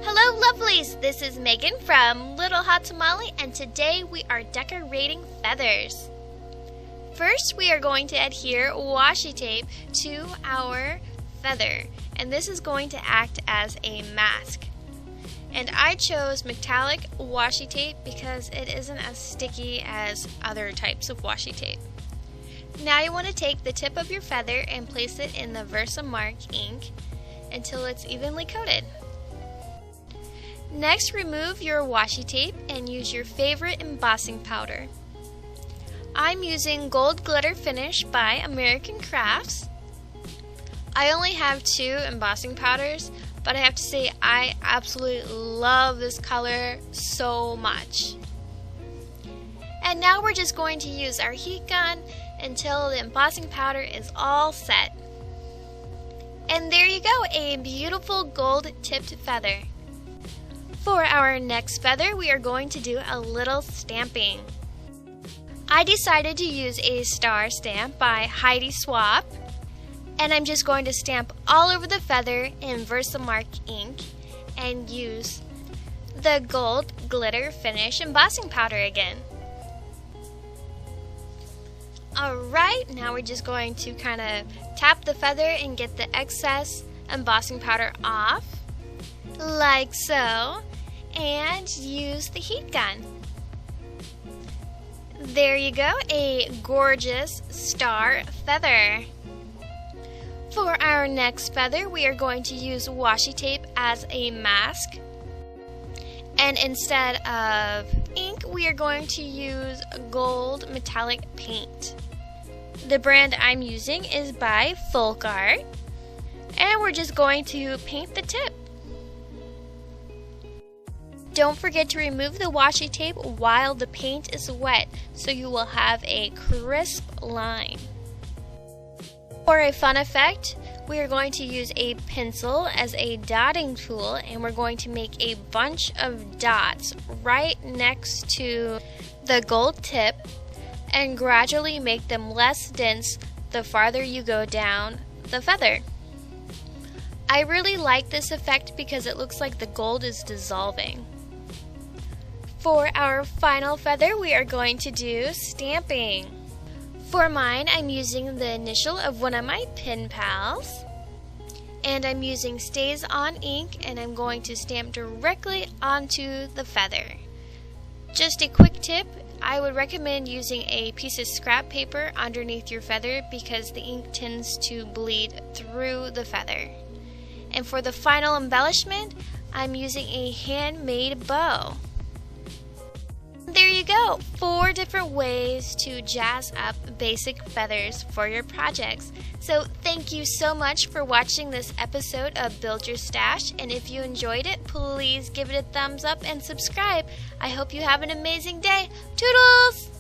Hello lovelies, this is Megan from Little Hot Tamale, and today we are decorating feathers. First we are going to adhere washi tape to our feather, and this is going to act as a mask. And I chose metallic washi tape because it isn't as sticky as other types of washi tape. Now you want to take the tip of your feather and place it in the Versamark ink until it's evenly coated. Next, remove your washi tape and use your favorite embossing powder. I'm using Gold Glitter Finish by American Crafts. I only have 2 embossing powders, but I have to say I absolutely love this color so much. And now we're just going to use our heat gun until the embossing powder is all set. And there you go, a beautiful gold tipped feather. For our next feather, we are going to do a little stamping. I decided to use a star stamp by Heidi Swap, and I'm just going to stamp all over the feather in Versamark ink and use the Gold Glitter Finish embossing powder again. Alright, now we're just going to kind of tap the feather and get the excess embossing powder off, like so, and use the heat gun. There you go, a gorgeous star feather. For our next feather, we are going to use washi tape as a mask. And instead of ink, we are going to use gold metallic paint. The brand I'm using is by Art, and we're just going to paint the tip. Don't forget to remove the washi tape while the paint is wet so you will have a crisp line. For a fun effect, we are going to use a pencil as a dotting tool, and we're going to make a bunch of dots right next to the gold tip and gradually make them less dense the farther you go down the feather. I really like this effect because it looks like the gold is dissolving. For our final feather, we are going to do stamping. For mine, I'm using the initial of one of my pen pals, and I'm using Stays On ink, and I'm going to stamp directly onto the feather. Just a quick tip, I would recommend using a piece of scrap paper underneath your feather because the ink tends to bleed through the feather. And for the final embellishment, I'm using a handmade bow. There you go, 4 different ways to jazz up basic feathers for your projects. So thank you so much for watching this episode of Build Your Stash, and if you enjoyed it, please give it a thumbs up and subscribe. I hope you have an amazing day. Toodles!